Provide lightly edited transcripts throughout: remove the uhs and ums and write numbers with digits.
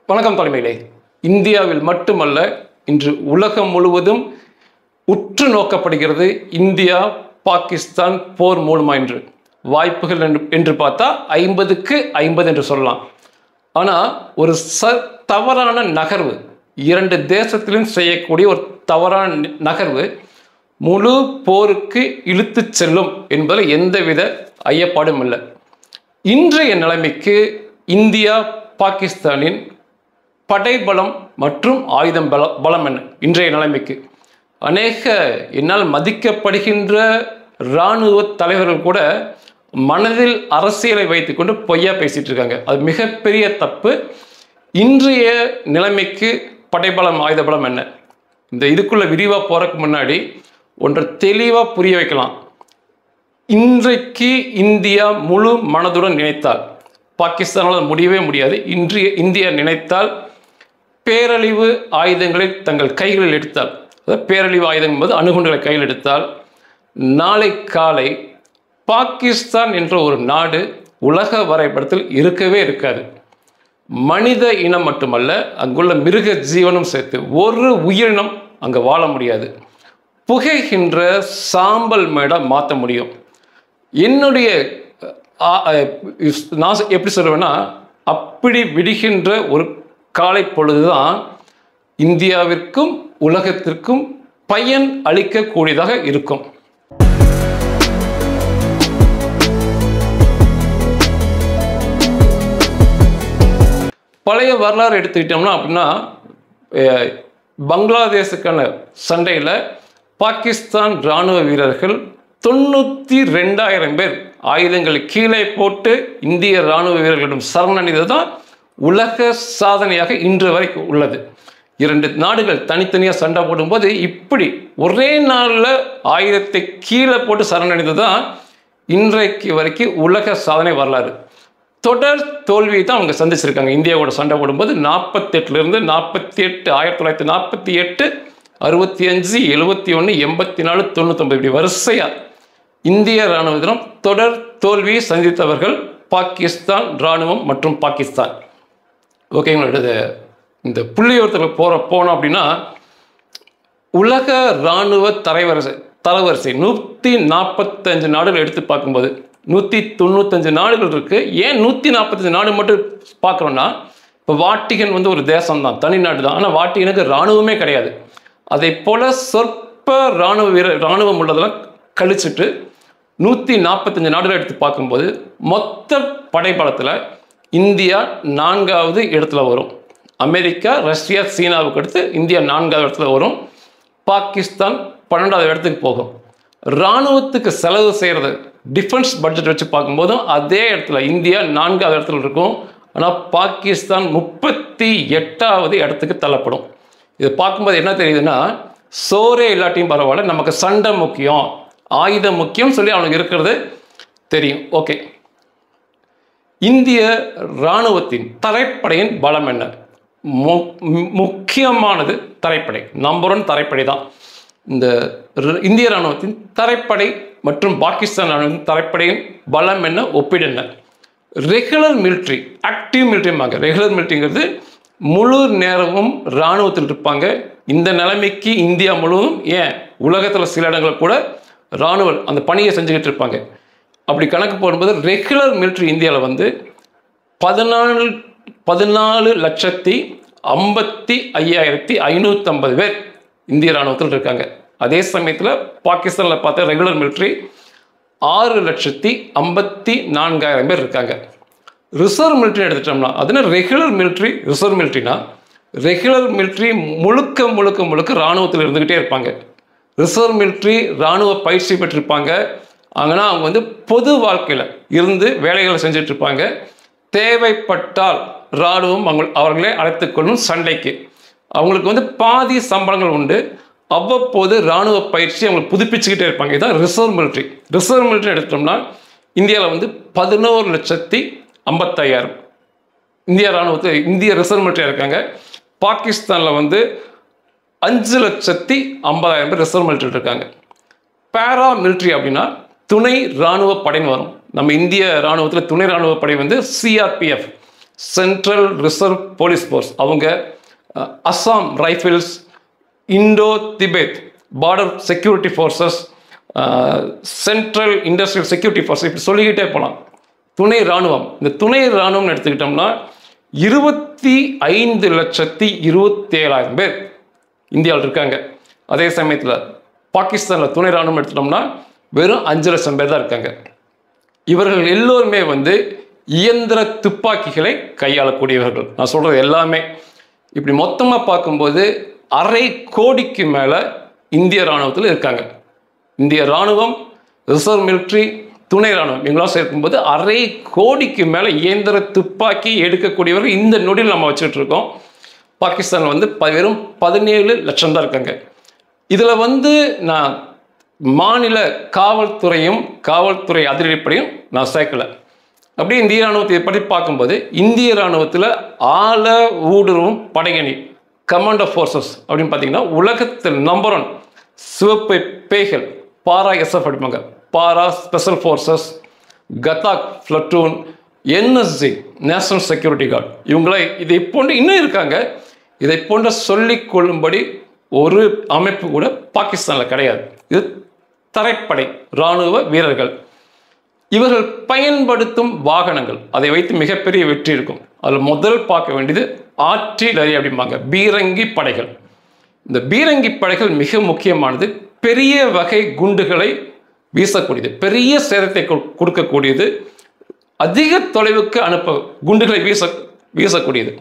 வணக்கம் தலைமையிலே. இந்தியாவில் மட்டுமல்ல, இன்று உலகம் முழுவதும் உற்று நோக்கப்படுகிறது இந்தியா பாகிஸ்தான் போர் மூலமா என்று. வாய்ப்புகள் என்று பார்த்தா 50க்கு 50 என்று சொல்லலாம். ஆனால் ஒரு தவறான நகர்வு, இரண்டு தேசத்திலும் செய்யக்கூடிய ஒரு தவறான நகர்வு முழு போருக்கு இழுத்து செல்லும் என்பதில் எந்தவித ஐயப்பாடும் இல்லை. இன்றைய நிலைமைக்கு இந்தியா பாகிஸ்தானின் படைபலம் மற்றும் ஆயுதம் பலம் என்ன? இன்றைய நிலைமைக்கு என்னால் மதிக்கப்படுகின்ற இராணுவ தலைவர்கள் கூட மனதில் அரசியலை வைத்துக்கொண்டு பொய்யா பேசிட்டு இருக்காங்க. அது மிகப்பெரிய தப்பு. இன்றைய நிலைமைக்கு படைபலம் ஆயுத பலம் என்ன? இந்த இதுக்குள்ள விரிவாக போறதுக்கு முன்னாடி ஒன்றை தெளிவாக புரிய வைக்கலாம். இன்றைக்கு இந்தியா முழு மனதுடன் நினைத்தால், பாகிஸ்தானால் முடியவே முடியாது. இந்தியா நினைத்தால் பேரழிவு ஆயுதங்களை தங்கள் கைகளில் எடுத்தால், பேரழிவு ஆயுதம் என்பது அணுகுண்டுகளை கையில் எடுத்தால், நாளை காலை பாகிஸ்தான் என்ற ஒரு நாடு உலக வரைபடத்தில் இருக்கவே இருக்காது. மனித இனம் மட்டுமல்ல, அங்குள்ள மிருக ஜீவனும் சேர்த்து ஒரு உயிரினம் அங்கே வாழ முடியாது. புகைகின்ற சாம்பல் மேடை மாற்ற முடியும். என்னுடைய நான் எப்படி சொல்லுவேன்னா, அப்படி விடுகின்ற ஒரு காலை பொழுதுதான் இந்தியாவிற்கும் உலகத்திற்கும் பயன் அளிக்கக்கூடியதாக இருக்கும். பழைய வரலாறு எடுத்துக்கிட்டோம்னா அப்படின்னா, பங்களாதேஷுக்கான சண்டையில் பாகிஸ்தான் இராணுவ வீரர்கள் 92,000 பேர் ஆயுதங்களை கீழே போட்டு இந்திய இராணுவ வீரர்களிடம் சரணடைந்தது தான் உலக சாதனையாக இன்று வரைக்கும் உள்ளது. இரண்டு நாடுகள் தனித்தனியாக சண்டை போடும்போது இப்படி ஒரே நாளில் ஆயுதத்தை கீழே போட்டு சரணடைந்தது தான் இன்றைக்கு வரைக்கும் உலக சாதனை வரலாறு. தொடர் தோல்வியை தான் அவங்க சந்திச்சிருக்காங்க. இந்தியாவோட சண்டை போடும்போது 48லேருந்து 48, 1948, 65, 71, 84, 99 இப்படி வரிசையாக இந்திய இராணுவத்திடம் தொடர் தோல்வியை சந்தித்தவர்கள் பாகிஸ்தான் இராணுவம் மற்றும் பாகிஸ்தான். ஓகேங்களா? இந்த புள்ளியோரத்தில் போனோம் அப்படின்னா, உலக இராணுவ தரவரிசை 145 நாடுகள் எடுத்து பார்க்கும்போது 195 நாடுகள் இருக்கு. ஏன் 145 நாடு மட்டும் பார்க்குறோன்னா, இப்போ வாட்டிகன் ஒரு தேசம் தான், தனி நாடு தான். ஆனால் வாட்டிகனுக்கு இராணுவமே கிடையாது. அதை போல சொற்ப இராணுவம் உள்ளதெல்லாம் கழிச்சுட்டு 145 நாடுகள் எடுத்து பார்க்கும்போது மொத்த படைபலத்தில் இந்தியா 4வது இடத்துல வரும். அமெரிக்கா, ரஷ்யா, சீனாவுக்கு அடுத்து இந்தியா 4வது இடத்துல வரும். பாகிஸ்தான் 12வது இடத்துக்கு போகும். இராணுவத்துக்கு செலவு செய்கிறது, டிஃபென்ஸ் பட்ஜெட் வச்சு பார்க்கும்போதும் அதே இடத்துல இந்தியா 4வது இடத்துல இருக்கும். ஆனால் பாகிஸ்தான் 38வது இடத்துக்கு தள்ளப்படும். இதை பார்க்கும்போது என்ன தெரியுதுன்னா, சோரே இல்லாட்டியும் பரவாயில்ல, நமக்கு சண்டை முக்கியம், ஆயுதம் முக்கியம் சொல்லி அவனுக்கு இருக்கிறது தெரியும். ஓகே, இந்திய இராணுவத்தின் தரைப்படையின் பலம் என்ன? முக்கியமானது தரைப்படை. நம்பர் 1 தரைப்படை தான். இந்த இந்திய இராணுவத்தின் தரைப்படை மற்றும் பாகிஸ்தான் இராணுவத்தின் தரைப்படையின் பலம் என்ன, ஒப்பீடு என்ன? ரெகுலர் மிலிட்ரி, ஆக்டிவ் மிலிட்ரிம்பாங்க. ரெகுலர் மிலிட்ரிங்கிறது முழு நேரமும் இராணுவத்தில் இருப்பாங்க. இந்த நிலைமைக்கு இந்தியா முழுவதும், ஏன் உலகத்தில் சில இடங்களில் கூட இராணுவ அந்த பணியை செஞ்சுக்கிட்டு இருப்பாங்க. அப்படி கணக்கு போடும்போது ரெகுலர் மிலிட்ரி இந்தியாவில் 14,55,550 பேர் இந்திய இராணுவத்தில் இருக்காங்க. அதே சமயத்தில் பாகிஸ்தானில் பார்த்தா ரெகுலர் மிலிட்ரி 6,54,000 பேர் இருக்காங்க. ரிசர்வ் மிலிட்ரி எடுத்துட்டோம்னா, அதுனா ரெகுலர் மிலிட்ரி, ரிசர்வ் மிலிட்ரினா, ரெகுலர் மிலிட்ரி முழுக்க இராணுவத்தில் இருந்துக்கிட்டே இருப்பாங்க. ரிசர்வ் மிலிட்ரி இராணுவ பயிற்சி பெற்றிருப்பாங்க. ஆனால் அவங்க பொது வாழ்க்கையில் இருந்து வேலைகளை செஞ்சுட்டு இருப்பாங்க. தேவைப்பட்டால் இராணுவம் அவர்களே அழைத்துக்கொள்ளும் சண்டைக்கு. அவங்களுக்கு பாதி சம்பளங்கள் உண்டு. அவ்வப்போது இராணுவ பயிற்சி அவங்களுக்கு புதுப்பிச்சுக்கிட்டே இருப்பாங்க. இதுதான் ரிசர்வ் மிலிட்ரி. ரிசர்வ் மிலிட்ரி எடுத்தோம்னா இந்தியாவில் 11,55,000 இந்திய இராணுவத்தில் இந்திய ரிசர்வ் மிலிட்ரியாக இருக்காங்க. பாகிஸ்தானில் 5,50,000 பேர் ரிசர்வ் மிலிட்ரி இருக்காங்க. பேரா மிலிட்ரி அப்படின்னா துணை இராணுவ படைன்னு வரும். நம்ம இந்திய இராணுவத்தில் துணை இராணுவ படை CRPF, central reserve police force அவங்க, Assam rifles, Indo Tibet border security forces, central industrial security force, இப்படி சொல்லிக்கிட்டே போகலாம். துணை இராணுவம், இந்த துணை இராணுவம்னு எடுத்துக்கிட்டோம்னா 25,27,000 பேர் இந்தியாவில் இருக்காங்க. அதே சமயத்தில் பாகிஸ்தானில் துணை இராணுவம் எடுத்துட்டோம்னா வெறும் 5 லட்சம் பேர் தான் இருக்காங்க. இவர்கள் எல்லோருமே வந்து இயந்திர துப்பாக்கிகளை கையாளக்கூடியவர்கள். நான் சொல்கிறது எல்லாமே இப்படி மொத்தமாக பார்க்கும்போது 1/2 கோடிக்கு மேலே இந்திய இராணுவத்தில் இருக்காங்க. இந்திய இராணுவம், ரிசர்வ் மிலிட்ரி, துணை இராணுவம் இவங்களாம் சேர்க்கும்போது 1/2 கோடிக்கு மேலே இயந்திர துப்பாக்கி எடுக்கக்கூடியவர்கள் இந்த நொடியில் நம்ம வச்சுக்கிட்டு இருக்கோம். பாகிஸ்தான் வந்து வெறும் 17 லட்சம் தான் இருக்காங்க. இதில் வந்து நான் மாநில காவல்துறையும் காவல்துறை அதிரடிப்படையும் நான் சேர்க்கலை. அப்படியே இந்திய இராணுவத்தை பற்றி பார்க்கும்போது இந்திய இராணுவத்தில் ஆள ஊடுருவும் படையணி கமாண்டோ ஃபோர்ஸஸ் அப்படின்னு பார்த்தீங்கன்னா உலகத்தில் நம்பர் 1 சிவப்பு பேய்கள் பாரா எஸ்எஃப் அடிப்பாங்க, para special forces, Ghatak platoon, NSG national security guard, இவங்கள இதை போன்று இன்னும் இருக்காங்க. இதை போன்ற சொல்லிக் கொள்ளும்படி ஒரு அமைப்பு கூட பாகிஸ்தானில் கிடையாது. இது தரைப்படை இராணுவ வீரர்கள். இவர்கள் பயன்படுத்தும் வாகனங்கள், அதை வைத்து மிகப்பெரிய வெற்றி இருக்கும். அதில் முதல் பார்க்க வேண்டியது ஆர்ட்டிலரி அப்படிம்பாங்க, பீரங்கி படைகள். இந்த பீரங்கி படைகள் மிக முக்கியமானது. பெரிய வகை குண்டுகளை வீசக்கூடியது, பெரிய சேதத்தை கொடுக்கக்கூடியது, அதிக தொலைவுக்கு குண்டுகளை வீசக்கூடியது.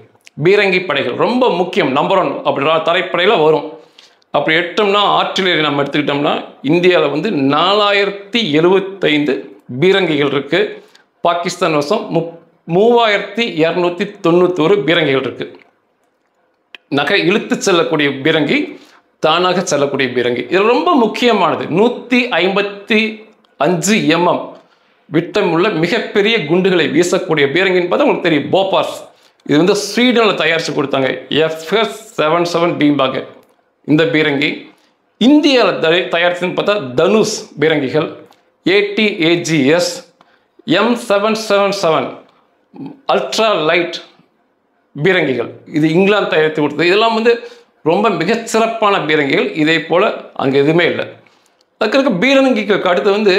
பீரங்கி படைகள் ரொம்ப முக்கியம், நம்பர் 1 அப்படி தரைப்படையில் வரும். அப்படி எடுத்தோம்னா ஆர்ட்டிலரி நம்ம எடுத்துக்கிட்டோம்னா இந்தியாவில் வந்து 4075 பீரங்கிகள் இருக்குது. பாகிஸ்தான் வசம் 3291 பீரங்கிகள் இருக்குது. நகை இழுத்து செல்லக்கூடிய பீரங்கி, தானாக செல்லக்கூடிய பீரங்கி, இது ரொம்ப முக்கியமானது. 155 mm விட்டமுள்ள மிகப்பெரிய குண்டுகளை வீசக்கூடிய பீரங்கின்னு பார்த்தா உங்களுக்கு தெரியும், போபார்ஸ். இது வந்து ஸ்வீடனில் தயாரித்து கொடுத்தாங்க, FS-77B இந்த பீரங்கி. இந்தியாவில் தயாரிச்சுன்னு பார்த்தா தனுஷ் பீரங்கிகள், ATAGS, M777 அல்ட்ரா லைட் பீரங்கிகள், இது இங்கிலாந்து தயாரித்து கொடுத்தது. இதெல்லாம் வந்து ரொம்ப மிகச்சிறப்பான பீரங்கிகள். இதே போல் அங்கே எதுவுமே இல்லை. அதுக்கு பீரங்கிக்கு அடுத்து வந்து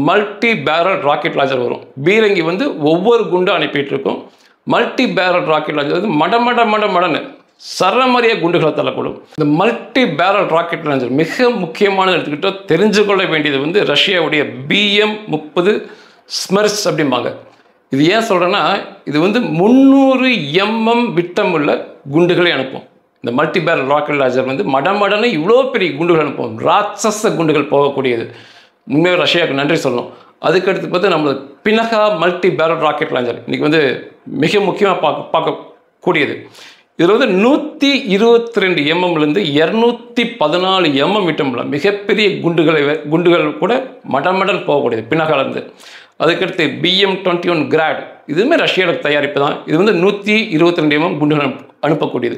மல்டி பேரல் ராக்கெட் லான்ச்சர் வரும். பீரங்கி வந்து ஒவ்வொரு குண்டும் அனுப்பிட்டு இருக்கும். மல்டி பேரல் ராக்கெட் லான்ச்சர் வந்து மடன்னு சரமாரியாக குண்டுகளை தள்ளக்கூடும். இந்த மல்டி பேரல் ராக்கெட் லான்ச்சர் மிக முக்கியமானது. எடுத்துக்கிட்டோம் தெரிஞ்சு கொள்ள வேண்டியது வந்து ரஷ்யாவுடைய BM-30 ஸ்மெர்ஸ் அப்படிம்பாங்க. இது ஏன் சொல்கிறேன்னா, இது வந்து 300 mm விட்டமுள்ள குண்டுகளை அனுப்பும். இந்த மல்டி பேரல் ராக்கெட் லான்ச்சர் வந்து மடன்னு இவ்வளோ பெரிய குண்டுகள் அனுப்பும், ராட்சச குண்டுகள் போகக்கூடியது. உண்மையாக ரஷ்யாவுக்கு நன்றி சொல்லணும். அதுக்கடுத்து பார்த்து நம்ம Pinaka multi barrel rocket launcher இன்றைக்கி வந்து மிக முக்கியமாக பார்க்கக்கூடியது. இதில் வந்து 122 mmலேருந்து 214 mm விட்டமுள்ள மிகப்பெரிய குண்டுகள் கூட மடன் போகக்கூடியது பினகாலேருந்து. அதுக்கடுத்து BM-21 கிராட், இதுவுமே ரஷ்யாவோட தயாரிப்பு தான். இது வந்து 122 mm குண்டுகள் அனுப்பக்கூடியது.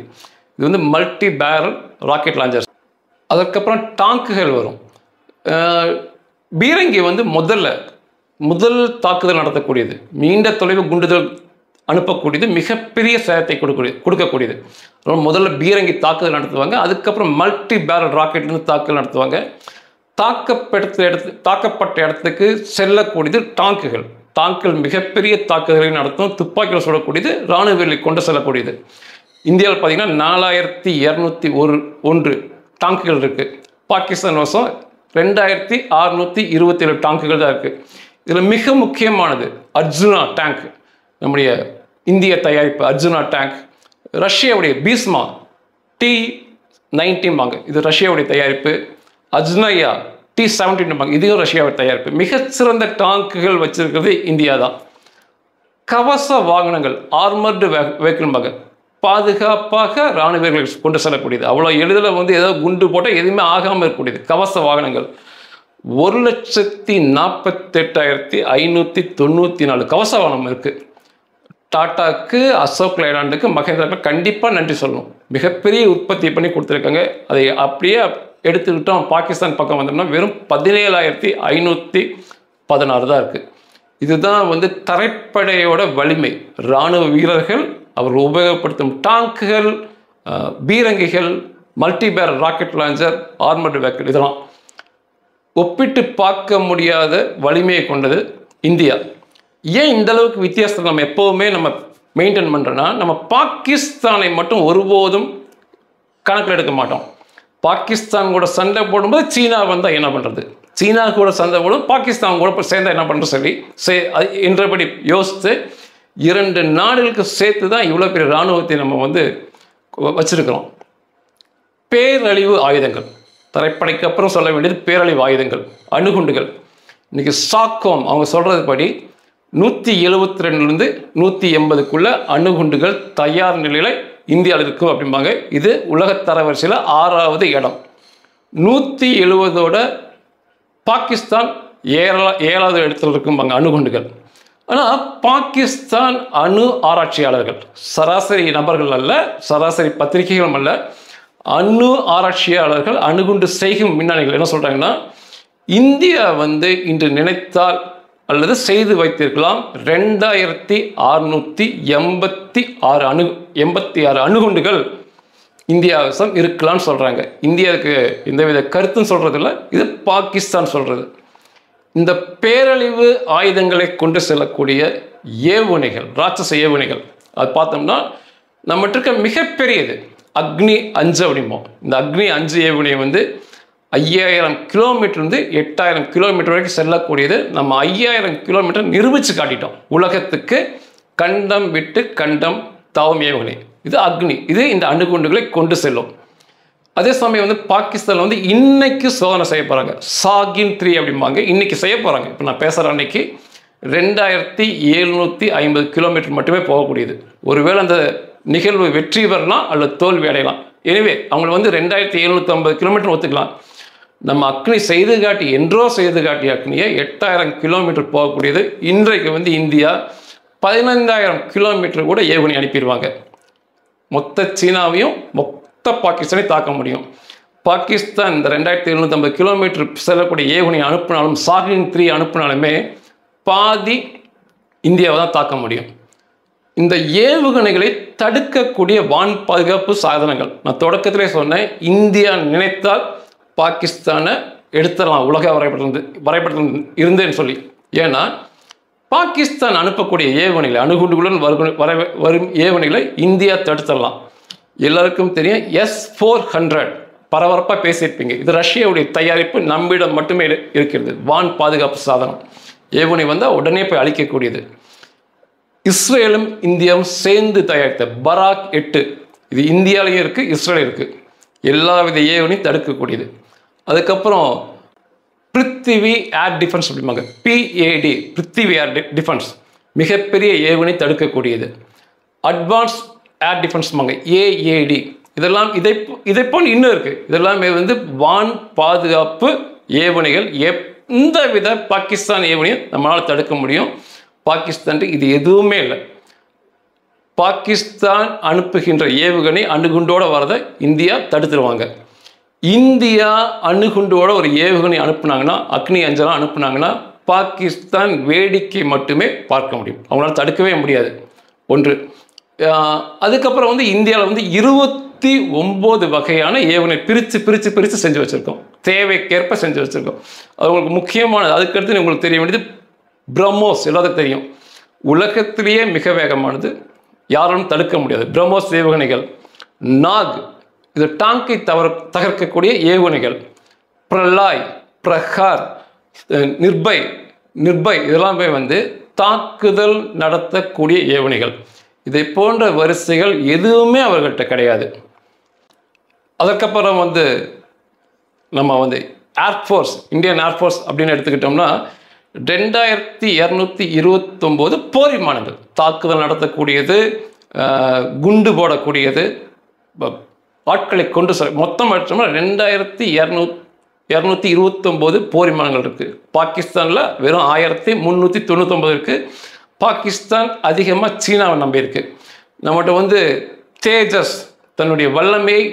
இது வந்து மல்டி பேரல் ராக்கெட் லான்ச்சர். அதுக்கப்புறம் டாங்குகள் வரும். பீரங்கி வந்து முதல் தாக்குதல் நடத்தக்கூடியது, நீண்ட தொலைவு குண்டுகள் அனுப்பக்கூடியது, மிகப்பெரிய சேதத்தை கொடுக்கக்கூடியது. முதல்ல பீரங்கி தாக்குதல் நடத்துவாங்க. அதுக்கப்புறம் மல்டி பேரல் ராக்கெட்லேருந்து தாக்குதல் நடத்துவாங்க. தாக்கப்பட்ட இடத்துக்கு செல்லக்கூடியது டாங்குகள் மிகப்பெரிய தாக்குதலை நடத்தும். துப்பாக்கிகள் சுடக்கூடியது, இராணுவ வீரர்களை கொண்டு செல்லக்கூடியது. இந்தியாவில் பார்த்தீங்கன்னா 4601 டாங்குகள் இருக்குது. பாகிஸ்தான் வசம் 2627 டாங்குகள் தான் இருக்குது. இதில் மிக முக்கியமானது அர்ஜுனா டேங்க், நம்முடைய இந்திய தயாரிப்பு அர்ஜுனா டேங்க். ரஷ்யாவுடைய பீஸ்மா T-90 இது ரஷ்யாவுடைய தயாரிப்பு. அர்ஜுனையா T-17 இதுவும் ரஷ்யாவுடைய தயாரிப்பு. மிகச்சிறந்த டாங்குகள் வச்சிருக்கிறது இந்தியா தான். கவச வாகனங்கள், ஆர்மர்டு வெஹிக்கிள்பாங்க, பாதுகாப்பாக இராணுவ வீரர்கள் கொண்டு செல்லக்கூடியது. அவ்வளோ எளிதில் வந்து ஏதோ குண்டு போட்டால் எதுவுமே ஆகாமல் இருக்கக்கூடியது. கவச வாகனங்கள் 1,48,594 கவச வாகனம் இருக்குது. டாட்டாக்கு, அசோக் லைலாண்டுக்கு, மகேந்திராவுக்கு கண்டிப்பாக நன்றி சொல்லணும். மிகப்பெரிய உற்பத்தி பண்ணி கொடுத்துருக்காங்க. அதை அப்படியே எடுத்துக்கிட்டோம் பாகிஸ்தான் பக்கம் வந்தோம்னா வெறும் 17,516 தான் இருக்குது. இதுதான் வந்து தரைப்படையோட வலிமை. இராணுவ வீரர்கள், அவர் உபயோகப்படுத்தும் டாங்குகள், பீரங்கிகள், மல்டிபேரல் ராக்கெட் லான்ச்சர், ஆர்மர்டு வெஹிக்கிள், இதெல்லாம் ஒப்பிட்டு பார்க்க முடியாத வலிமையை கொண்டது இந்தியா. ஏன் இந்த அளவுக்கு வித்தியாசத்தை நம்ம எப்போவுமே மெயின்டைன் பண்ணுறோன்னா, நம்ம பாகிஸ்தானை மட்டும் ஒருபோதும் கணக்கில் எடுக்க மாட்டோம். பாகிஸ்தான் கூட சண்டை போடும்போது சீனா வந்தால் என்ன பண்ணுறது, சீனா கூட சண்டை போடும் பாகிஸ்தான் கூட சேர்ந்தால் என்ன பண்ணுறது சொல்லி என்றபடி யோசித்து 2 நாடுகளுக்கு சேர்த்து தான் இவ்வளோ பெரிய இராணுவத்தை நம்ம வந்து வச்சிருக்கிறோம். பேரழிவு ஆயுதங்கள், தரைப்படைக்கு அப்புறம் சொல்ல வேண்டியது பேரழிவு ஆயுதங்கள், அணுகுண்டுகள். இன்றைக்கி ஸ்டாக்ஹோம் அவங்க சொல்கிறது படி 172லேருந்து 180க்குள்ள அணுகுண்டுகள் தயார் நிலையில் இந்தியாவில் இருக்கும் அப்படிம்பாங்க. இது உலகத்தர வரிசையில் 6வது இடம். 170ஓட பாகிஸ்தான் 7வது இடத்துல இருக்கும்பாங்க அணுகுண்டுகள். ஆனால் பாகிஸ்தான் அணு ஆராய்ச்சியாளர்கள், சராசரி நபர்கள் அல்ல, சராசரி பத்திரிகைகளும் அல்ல, அணு ஆராய்ச்சியாளர்கள், அணுகுண்டு செய்கும் விஞ்ஞானிகள் என்ன சொல்கிறாங்கன்னா, இந்தியா வந்து இன்று நினைத்தால் அல்லது செய்து வைத்திருக்கலாம் 2686 அணுகுண்டுகள் இந்தியாவசம் இருக்கலாம்னு சொல்கிறாங்க. இந்தியாவுக்கு எந்தவித கருத்தும் சொல்கிறதில்ல, இது பாகிஸ்தான் சொல்கிறது. இந்த பேரழிவு ஆயுதங்களை கொண்டு செல்லக்கூடிய ஏவுகணைகள், ராட்சச ஏவுகணைகள், அது பார்த்தோம்னா நம்மகிட்ட இருக்க மிகப்பெரியது அக்னி 5 அப்படிம்போம். இந்த அக்னி 5 ஏவுகணை வந்து 5000 கிலோமீட்டர்லேருந்து 8000 கிலோமீட்டர் வரைக்கும் செல்லக்கூடியது. நம்ம 5000 கிலோமீட்டர் நிரூபித்து காட்டிட்டோம் உலகத்துக்கு. கண்டம் விட்டு கண்டம் தாவும் ஏவுகணை இது அக்னி. இது இந்த அணுகுண்டுகளை கொண்டு செல்லும். அதே சமயம் வந்து பாகிஸ்தானில் வந்து இன்னைக்கு சோதனை செய்ய போகிறாங்க. சாகின் 3 அப்படிம்பாங்க. இன்னைக்கு செய்ய போகிறாங்க. இப்போ நான் பேசுகிற அன்னைக்கு 2750 கிலோமீட்டர் மட்டுமே போகக்கூடியது. ஒருவேளை அந்த நிகழ்வு வெற்றி பெறலாம் அல்லது தோல்வி அடையலாம். எனவே அவங்க வந்து 2750 கிலோமீட்டர் ஒத்துக்கலாம். நம்ம அக்னி செய்து காட்டி, என்றோ செய்து காட்டிய அக்னியை 8000 கிலோமீட்டர் போகக்கூடியது. இன்றைக்கு வந்து இந்தியா 15000 கிலோமீட்டர் கூட ஏவுகணை அனுப்பிடுவாங்க. மொத்த சீனாவையும் மொத்த பாகிஸ்தானை தாக்க முடியும். பாகிஸ்தான் இந்த 2750 கிலோமீட்டர் செல்லக்கூடிய ஏவுகணை அனுப்பினாலும், சாகின் 3 அனுப்பினாலுமே பாதி இந்தியாவை தான் தாக்க முடியும். இந்த ஏவுகணைகளை தடுக்கக்கூடிய வான் பாதுகாப்பு சாதனங்கள், நான் தொடக்கத்திலே சொன்னேன், இந்தியா நினைத்தால் பாகிஸ்தானை எடுத்துடலாம் உலக வரைபடத்தில் இருந்தேன்னு சொல்லி. ஏன்னா பாகிஸ்தான் அனுப்பக்கூடிய ஏவுகணைகளை, அணுகுண்டுகளுடன் வரும் ஏவுகணைகளை இந்தியா தடுத்துடலாம். எல்லாருக்கும் தெரியும் S-400 பரபரப்பாக பேசியிருப்பீங்க. இது ரஷ்யாவுடைய தயாரிப்பு, நம்மிடம் மட்டுமே இருக்கிறது. வான் பாதுகாப்பு சாதனம் ஏவுகணை வந்தால் உடனே போய் அழிக்கக்கூடியது. இஸ்ரேலும் இந்தியாவும் சேர்ந்து தயாரித்த பராக் 8, இது இந்தியாவிலையும் இருக்குது, இஸ்ரேலும் இருக்குது. எல்லா வித ஏவுகணையும் தடுக்கக்கூடியது. அதுக்கப்புறம் பிருத்திவி ஏர் டிஃபென்ஸ் அப்படிம்பாங்க, PAD, பிருத்திவி ஏர் டிஃபென்ஸ், மிகப்பெரிய ஏவுகணை தடுக்கக்கூடியது. அட்வான்ஸ் ஏர் டிஃபென்ஸ்பாங்க, AAD. இதெல்லாம் இதை போல் இன்னும் இருக்குது. இதெல்லாமே வந்து வான் பாதுகாப்பு ஏவுகணைகள். எந்த வித பாகிஸ்தான் ஏவுகணையும் நம்மளால் தடுக்க முடியும். பாகிஸ்தானுக்கு இது எதுவுமே இல்லை. பாகிஸ்தான் அனுப்புகின்ற ஏவுகணை அணுகுண்டோடு வரதை இந்தியா தடுத்துருவாங்க. இந்தியா அணுகுண்டோட ஒரு ஏவுகணை அனுப்புனாங்கன்னா, அக்னி 5 அனுப்புனாங்கன்னா, பாகிஸ்தான் வேடிக்கை மட்டுமே பார்க்க முடியும். அவங்களால தடுக்கவே முடியாது. ஒன்று. அதுக்கப்புறம் வந்து இந்தியாவில் வந்து 29 வகையான ஏவுகணை பிரித்து செஞ்சு வச்சுருக்கோம். தேவைக்கேற்ப செஞ்சு வச்சுருக்கோம். அது உங்களுக்கு முக்கியமானது. அதுக்கடுத்து உங்களுக்கு தெரிய வேண்டியது பிரம்மோஸ். எல்லாத்துக்கும் தெரியும், உலகத்திலேயே மிக வேகமானது, யாரும் தடுக்க முடியாது. பிரம்மோஸ் ஏவுகணைகள். நாக், இது டாங்கை தகர்க்கக்கூடிய ஏவுகணைகள். பிரலாய், பிரஹார், நிர்பை இதெல்லாமே வந்து தாக்குதல் நடத்தக்கூடிய ஏவுகணைகள். இதை போன்ற வரிசைகள் எதுவுமே அவர்கள்ட்ட கிடையாது. அதுக்கப்புறம் வந்து நம்ம வந்து ஏர்ஃபோர்ஸ், இந்தியன் ஏர்ஃபோர்ஸ் அப்படின்னு எடுத்துக்கிட்டோம்னா 2229 போர் விமானங்கள், தாக்குதல் நடத்தக்கூடியது, குண்டு போடக்கூடியது, ஆட்களை கொண்டு மொத்தம் எடுத்தோம்னா 2229 போர் விமானங்கள் இருக்குது. பாகிஸ்தானில் வெறும் 1399 இருக்குது. பாகிஸ்தான் அதிகமாக சீனாவை நம்பியிருக்கு. நம்மகிட்ட வந்து தேஜஸ் தன்னுடைய வல்லமையை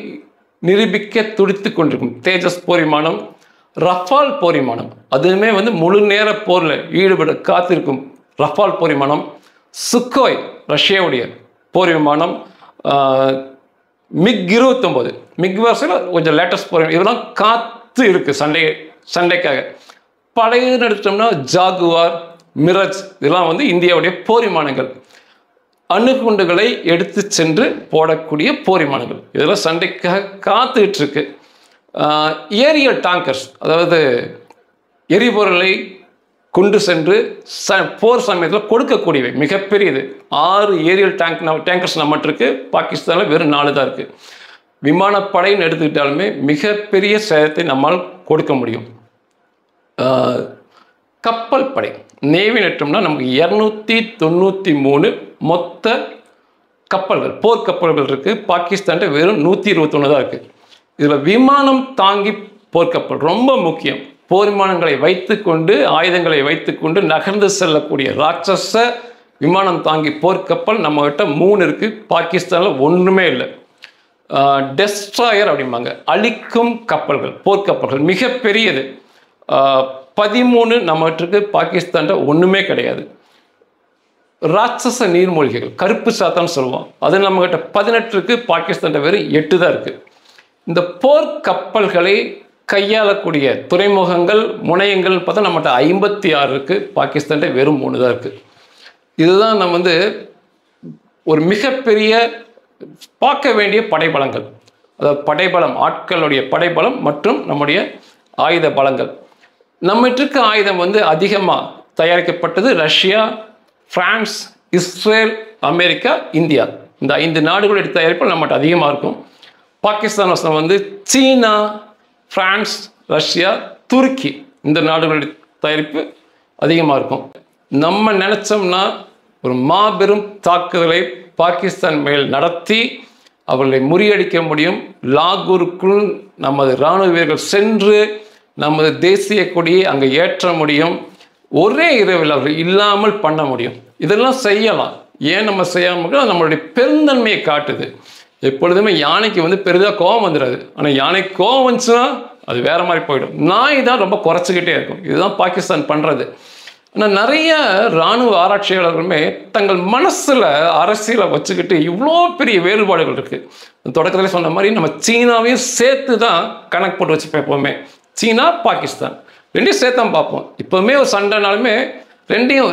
நிரூபிக்க துடித்து கொண்டிருக்கும் தேஜஸ் போர் விமானம், ரஃபால் போர் விமானம், அதுவுமே வந்து முழு நேர போரில் ஈடுபட காத்திருக்கும் ரஃபால் போர் விமானம், சுக்கோய் ரஷ்யாவுடைய போர் விமானம், MiG-29 மிக் வரிசையில் கொஞ்சம் லேட்டஸ்ட் போர் இதெல்லாம் காத்து இருக்கு சண்டைக்காக. பழைய எடுத்தோம்னா ஜாகுவார், மிராஜ் இதெல்லாம் வந்து இந்தியாவுடைய போர் விமானங்கள். அணுகுண்டுகளை எடுத்து சென்று போடக்கூடிய போர் விமானங்கள் இதெல்லாம் சண்டைக்காக காத்துக்கிட்டு இருக்கு. ஏரியல் டேங்கர்ஸ், அதாவது எரிபொருளை கொண்டு சென்று போர் சமயத்தில் கொடுக்கக்கூடியவை மிகப்பெரியது. 6 ஏரியல் டேங்கர்ஸ் நம்மகிட்ட இருக்கு. பாகிஸ்தானில் வெறும் 4 தான் இருக்கு. விமானப்படைன்னு எடுத்துக்கிட்டாலுமே மிகப்பெரிய சேதத்தை நம்மால் கொடுக்க முடியும். கப்பல் படை நேவி நெட்டோம்னா நமக்கு 293 மொத்த கப்பல்கள், போர் கப்பல்கள் இருக்கு. பாகிஸ்தான் வெறும் 121 தான் இருக்கு. இதில் விமானம் தாங்கி போர்க்கப்பல் ரொம்ப முக்கியம். போர் விமானங்களை வைத்துக்கொண்டு, ஆயுதங்களை வைத்துக்கொண்டு நகர்ந்து செல்லக்கூடிய ராட்சச விமானம் தாங்கி போர்க்கப்பல் நம்மகிட்ட 3 இருக்கு. பாகிஸ்தானில் ஒன்றுமே இல்லை. டெஸ்ட்ராயர் அப்படிம்பாங்க, அழிக்கும் கப்பல்கள், போர்க்கப்பல்கள் மிகப்பெரியது. 13 நம்மகிட்ட இருக்கு. பாகிஸ்தான்கிட்ட ஒன்றுமே கிடையாது. ராட்சச நீர்மூழ்கிகள், கருப்பு சாத்தான்னு சொல்லுவோம், அது நம்மகிட்ட 18 இருக்கு. பாகிஸ்தான்கிட்ட வெறும் 8 தான் இருக்கு. இந்த போர் கப்பல்களை கையாளக்கூடிய துறைமுகங்கள், முனையங்கள் பார்த்தா நம்மகிட்ட 56 இருக்கு. பாகிஸ்தான்கிட்ட வெறும் 3 தான் இருக்கு. இதுதான் நம்ம வந்து ஒரு மிகப்பெரிய பார்க்க வேண்டிய படைபலங்கள். அதாவது படைபலம், ஆட்களுடைய படைபலம் மற்றும் நம்முடைய ஆயுத பலங்கள். நம்மகிட்ட இருக்க ஆயுதம் வந்து அதிகமாக தயாரிக்கப்பட்டது Russia, France, Israel, America, India. இந்த 5 நாடுகளுடைய தயாரிப்பு நம்மகிட்ட அதிகமாக இருக்கும். பாகிஸ்தான் வசம் வந்து சீனா, பிரான்ஸ், ரஷ்யா, துருக்கி இந்த நாடுகளுடைய தயாரிப்பு அதிகமாக இருக்கும். நம்ம நினச்சோம்னா ஒரு மாபெரும் தாக்குதலை பாகிஸ்தான் மேல் நடத்தி அவர்களை முறியடிக்க முடியும். லாகூருக்குள் நமது இராணுவ வீரர்கள் சென்று நமது தேசிய கொடியை அங்கே ஏற்ற முடியும். ஒரே இரவில் அவர்கள் இல்லாமல் பண்ண முடியும். இதெல்லாம் செய்யலாம். ஏன் நம்ம செய்யாமல்? நம்மளுடைய பெருந்தன்மையை காட்டுது. எப்பொழுதுமே யானைக்கு வந்து பெரிதாக கோபம் வந்துடாது. ஆனால் யானை கோபம் வந்துச்சுன்னா அது வேற மாதிரி போயிடும். நாய் தான் ரொம்ப குறைச்சிக்கிட்டே இருக்கும். இதுதான் பாகிஸ்தான் பண்ணுறது. ஆனால் நிறைய இராணுவ ஆராய்ச்சியாளர்களுமே தங்கள் மனசில் அரசியலை வச்சுக்கிட்டு இவ்வளோ பெரிய வேறுபாடுகள் இருக்குது. தொடக்கத்தில் சொன்ன மாதிரி நம்ம சீனாவையும் சேர்த்து தான் கணக்கு போட்டு வச்சுப்போம். எப்போவுமே சீனா, பாகிஸ்தான் ரெண்டையும் சேர்த்து தான் பார்ப்போம். இப்போவுமே ஒரு சண்டைனாலுமே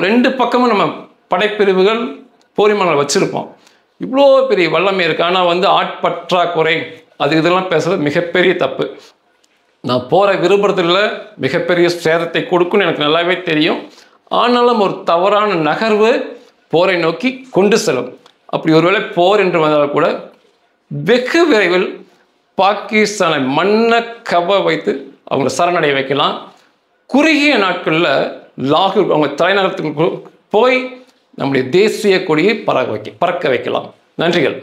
ரெண்டு பக்கமும் நம்ம படைப்பிரிவுகள், போர் விமானங்கள் வச்சுருப்போம். இவ்வளோ பெரிய வல்லமை இருக்குது. ஆனால் வந்து ஆட்பற்றாக்குறை அது இதெல்லாம் பேசுகிறது மிகப்பெரிய தப்பு. நான் போகிற விரும்புறதில்ல, மிகப்பெரிய சேதத்தை கொடுக்குன்னு எனக்கு நல்லாவே தெரியும். ஆனாலும் ஒரு தவறான நகர்வு போரை நோக்கி கொண்டு செல்லும். அப்படி ஒருவேளை போர் என்று வந்தால் கூட வெகு விரைவில் பாகிஸ்தானை மண்ணை கவ வைத்து அவங்களை சரணடைய வைக்கலாம். குறுகிய நாட்களில் லாகூர் அவங்க தலைநகரத்துக்கு போய் நம்முடைய தேசிய கொடியை பறக்க வைக்கலாம். நன்றிகள்.